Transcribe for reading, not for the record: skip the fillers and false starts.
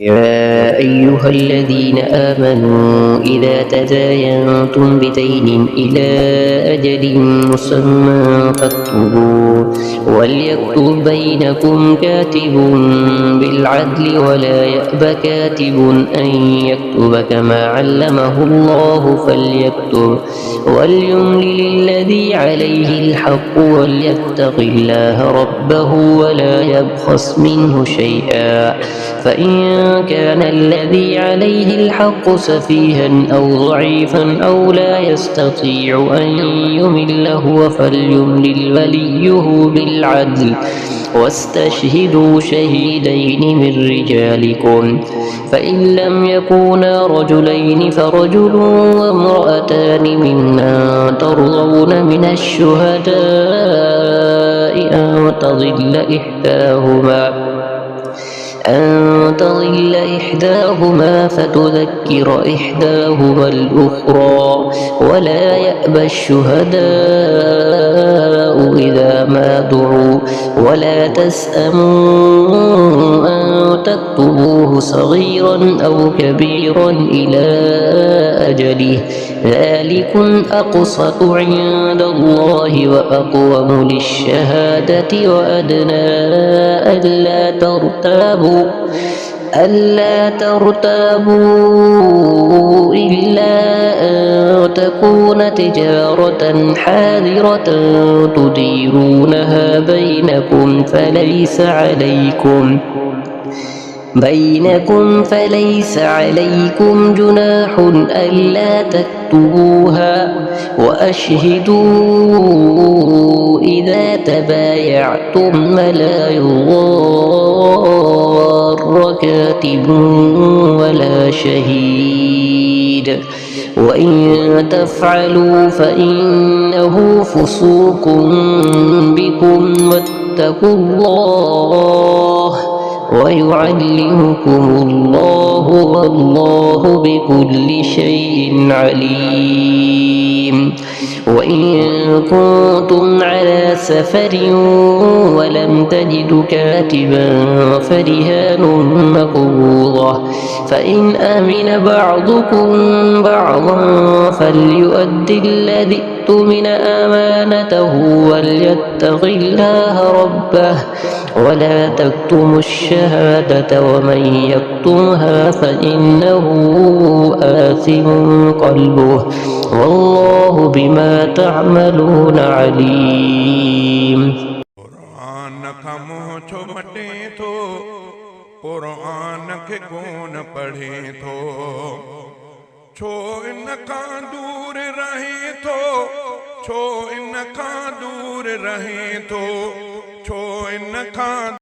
يا أيها الذين آمنوا إذا تداينتم بدين إلى أجل مسمى فاكتبوه وليكتب بينكم كاتب بالعدل ولا يأب كاتب أن يكتب كما علمه الله فليكتب وليملل الذي عليه الحق وليتق الله ربه ولا يبخس منه شيئا فإن كان الذي عليه الحق سفيها أو ضعيفا أو لا يستطيع أن يمل هو فليملل وليه بالعدل واستشهدوا شهيدين من رجالكم فإن لم يكونا رجلين فرجل وامرأتان ممن ترضون من الشهداء أن تضل إحداهما فتذكر إحداهما الأخرى ولا يأبى الشهداء إذا ما دعوا ولا تسأموا أن تكتبوه صغيرا أو كبيرا إلى أجله ذلكم أقسط عند الله وأقوم للشهادة وأدنى ألا ترتابوا إلا أن تكون تجارة حاضرة تديرونها فليس عليكم جناح ألا تكتبوها وأشهدوا إذا تبايعتم ولا يضار كاتب ولا شهيد وإن تفعلوا فإنه فسوق بكم واتقوا الله ويعلمكم الله والله بكل شيء عليم وإن كنتم على سفر ولم تجدوا كاتبا فرهان مقبوضة فإن أمن بعضكم بعضا فليؤدي الذي اؤتمن أمانته وليتق الله ربه ولا تكتموا الشهادة ومن يكتمها فإنه آثم قلبه والله بما تعملون عليم قرآن کا منہ چھو مٹے تھو قرآن کے کون پڑھے تھو چھو ان کا دور رہے تھو چھو ان کا دور رہے تھو چھو ان کا